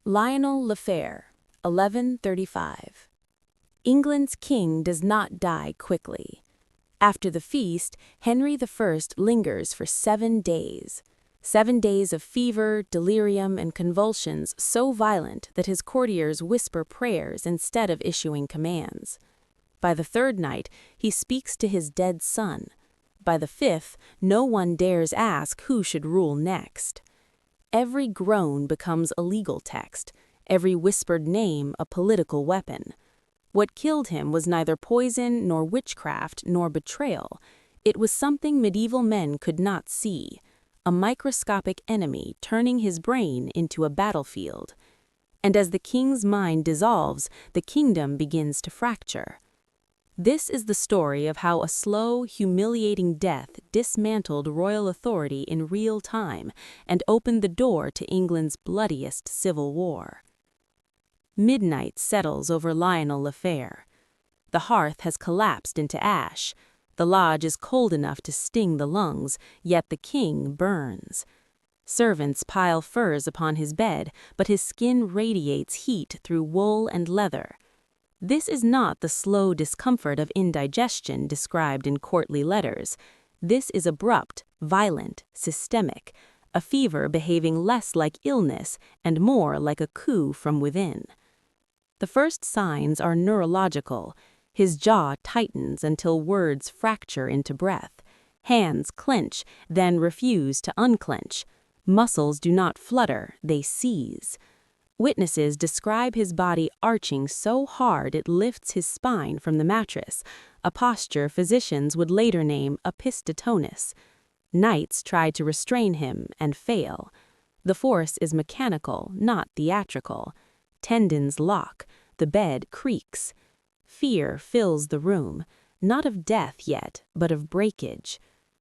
Lionel Lefebvre, 1135. England's king does not die quickly. After the feast, Henry I lingers for 7 days. 7 days of fever, delirium, and convulsions so violent that his courtiers whisper prayers instead of issuing commands. By the 3rd night, he speaks to his dead son. By the 5th, no one dares ask who should rule next. Every groan becomes a legal text, every whispered name a political weapon. What killed him was neither poison, nor witchcraft, nor betrayal. It was something medieval men could not see, a microscopic enemy turning his brain into a battlefield. And as the king's mind dissolves, the kingdom begins to fracture. This is the story of how a slow, humiliating death dismantled royal authority in real time and opened the door to England's bloodiest civil war. Midnight settles over Lionel Lefebvre. The hearth has collapsed into ash. The lodge is cold enough to sting the lungs, yet the king burns. Servants pile furs upon his bed, but his skin radiates heat through wool and leather. This is not the slow discomfort of indigestion described in courtly letters. This is abrupt, violent, systemic, a fever behaving less like illness and more like a coup from within. The first signs are neurological. His jaw tightens until words fracture into breath. Hands clench, then refuse to unclench. Muscles do not flutter, they seize. Witnesses describe his body arching so hard it lifts his spine from the mattress, a posture physicians would later name opisthotonus. Knights try to restrain him and fail. The force is mechanical, not theatrical. Tendons lock, the bed creaks. Fear fills the room, not of death yet, but of breakage.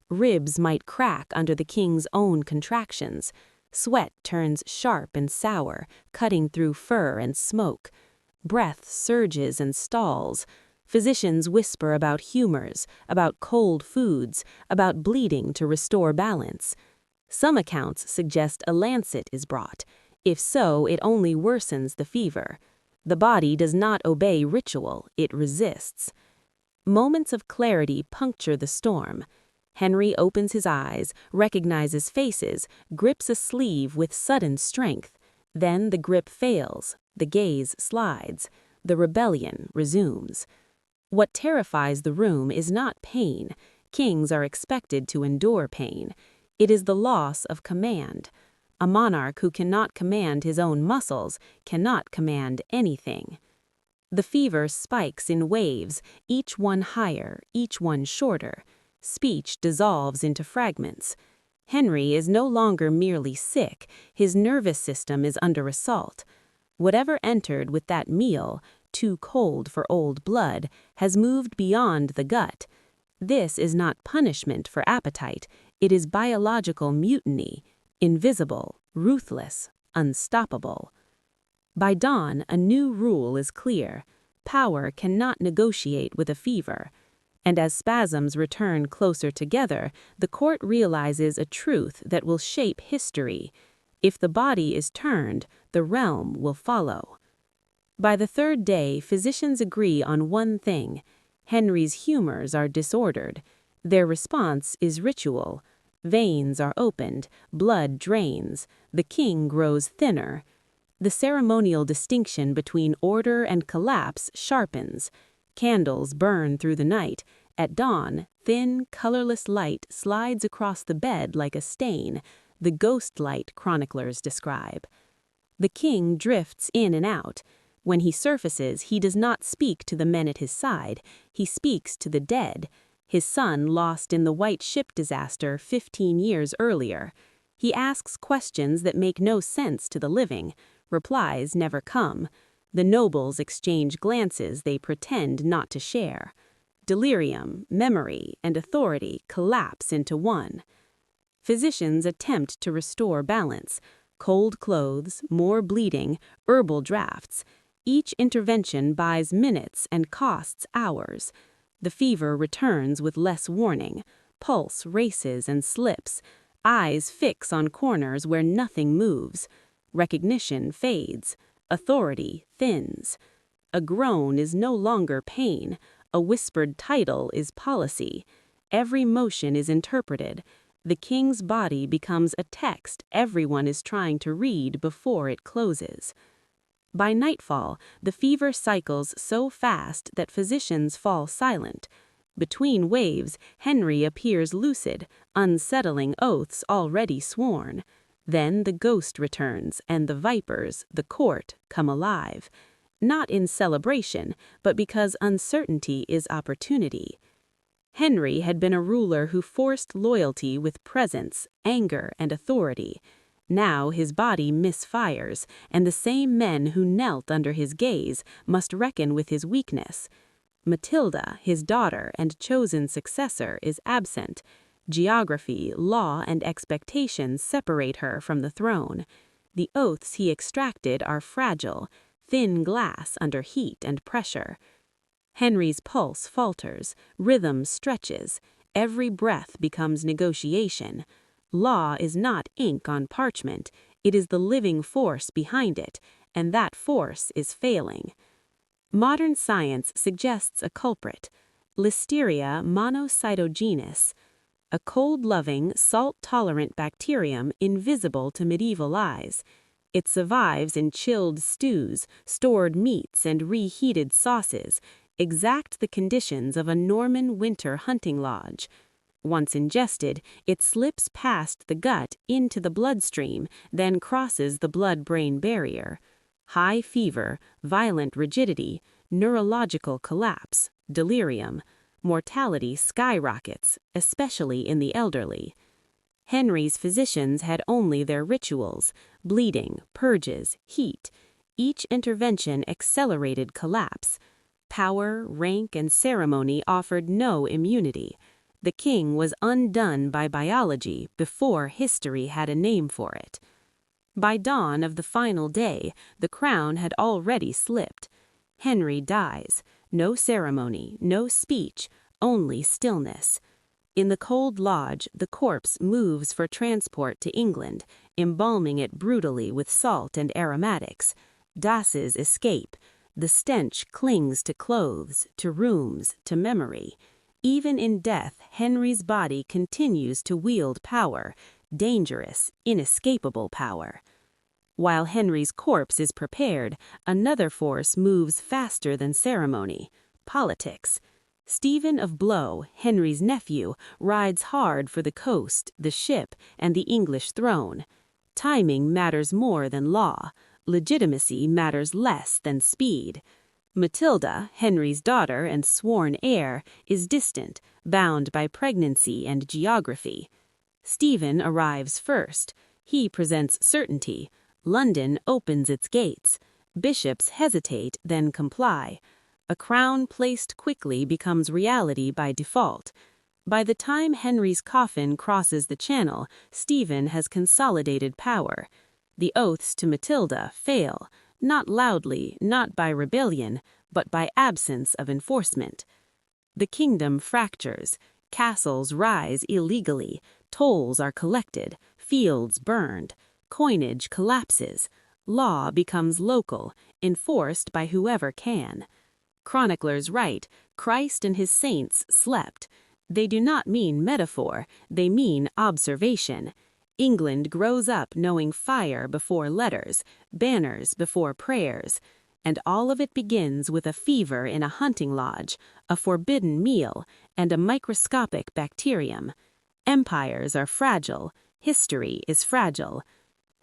Ribs might crack under the king's own contractions. Sweat turns sharp and sour, cutting through fur and smoke. Breath surges and stalls. Physicians whisper about humors, about cold foods, about bleeding to restore balance. Some accounts suggest a lancet is brought. If so, it only worsens the fever. The body does not obey ritual, it resists. Moments of clarity puncture the storm. Henry opens his eyes, recognizes faces, grips a sleeve with sudden strength. Then the grip fails, the gaze slides, the rebellion resumes. What terrifies the room is not pain. Kings are expected to endure pain. It is the loss of command. A monarch who cannot command his own muscles cannot command anything. The fever spikes in waves, each one higher, each one shorter. Speech dissolves into fragments. Henry is no longer merely sick, his nervous system is under assault. Whatever entered with that meal, too cold for old blood, has moved beyond the gut. This is not punishment for appetite, it is biological mutiny, invisible, ruthless, unstoppable. By dawn, a new rule is clear. Power cannot negotiate with a fever. And as spasms return closer together, the court realizes a truth that will shape history. If the body is turned, the realm will follow. By the 3rd day, physicians agree on one thing. Henry's humors are disordered. Their response is ritual. Veins are opened, blood drains, the king grows thinner. The ceremonial distinction between order and collapse sharpens. Candles burn through the night. At dawn, thin, colorless light slides across the bed like a stain, the ghost light chroniclers describe. The king drifts in and out. When he surfaces, he does not speak to the men at his side, he speaks to the dead, his son lost in the White Ship disaster 15 years earlier. He asks questions that make no sense to the living. Replies never come. The nobles exchange glances they pretend not to share. Delirium, memory, and authority collapse into one. Physicians attempt to restore balance. Cold clothes, more bleeding, herbal drafts. Each intervention buys minutes and costs hours. The fever returns with less warning. Pulse races and slips. Eyes fix on corners where nothing moves. recognition fades, authority thins. A groan is no longer pain, a whispered title is policy. Every motion is interpreted. The king's body becomes a text everyone is trying to read before it closes. By nightfall, the fever cycles so fast that physicians fall silent. Between waves, Henry appears lucid, unsettling oaths already sworn. Then the ghost returns, and the vipers, the court, come alive. Not in celebration, but because uncertainty is opportunity. Henry had been a ruler who forced loyalty with presence, anger, and authority. Now his body misfires, and the same men who knelt under his gaze must reckon with his weakness. Matilda, his daughter and chosen successor, is absent. Geography, law, and expectations separate her from the throne. The oaths he extracted are fragile, thin glass under heat and pressure. Henry's pulse falters, rhythm stretches, every breath becomes negotiation. Law is not ink on parchment, it is the living force behind it, and that force is failing. Modern science suggests a culprit, Listeria monocytogenes, a cold-loving, salt-tolerant bacterium invisible to medieval eyes. It survives in chilled stews, stored meats, and reheated sauces, exact the conditions of a Norman winter hunting lodge. Once ingested, it slips past the gut into the bloodstream, then crosses the blood-brain barrier. High fever, violent rigidity, neurological collapse, delirium. Mortality skyrockets, especially in the elderly. Henry's physicians had only their rituals, bleeding, purges, heat. Each intervention accelerated collapse. Power, rank, and ceremony offered no immunity. The king was undone by biology before history had a name for it. By dawn of the final day, the crown had already slipped. Henry dies. No ceremony, no speech, only stillness. In the cold lodge, the corpse moves for transport to England, embalming it brutally with salt and aromatics. Dasses escape. The stench clings to clothes, to rooms, to memory. Even in death, Henry's body continues to wield power, dangerous, inescapable power. While Henry's corpse is prepared, another force moves faster than ceremony, politics. Stephen of Blois, Henry's nephew, rides hard for the coast, the ship, and the English throne. Timing matters more than law. Legitimacy matters less than speed. Matilda, Henry's daughter and sworn heir, is distant, bound by pregnancy and geography. Stephen arrives first. He presents certainty. London opens its gates. Bishops hesitate, then comply. A crown placed quickly becomes reality by default. By the time Henry's coffin crosses the Channel, Stephen has consolidated power. The oaths to Matilda fail, not loudly, not by rebellion, but by absence of enforcement. The kingdom fractures. Castles rise illegally. Tolls are collected. Fields burned. Coinage collapses. Law becomes local, enforced by whoever can. Chroniclers write, Christ and his saints slept. They do not mean metaphor, they mean observation. England grows up knowing fire before letters, banners before prayers. And all of it begins with a fever in a hunting lodge, a forbidden meal, and a microscopic bacterium. Empires are fragile. History is fragile.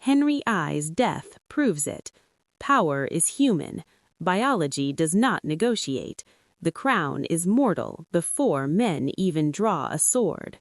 Henry I's death proves it. Power is human. Biology does not negotiate. The crown is mortal before men even draw a sword.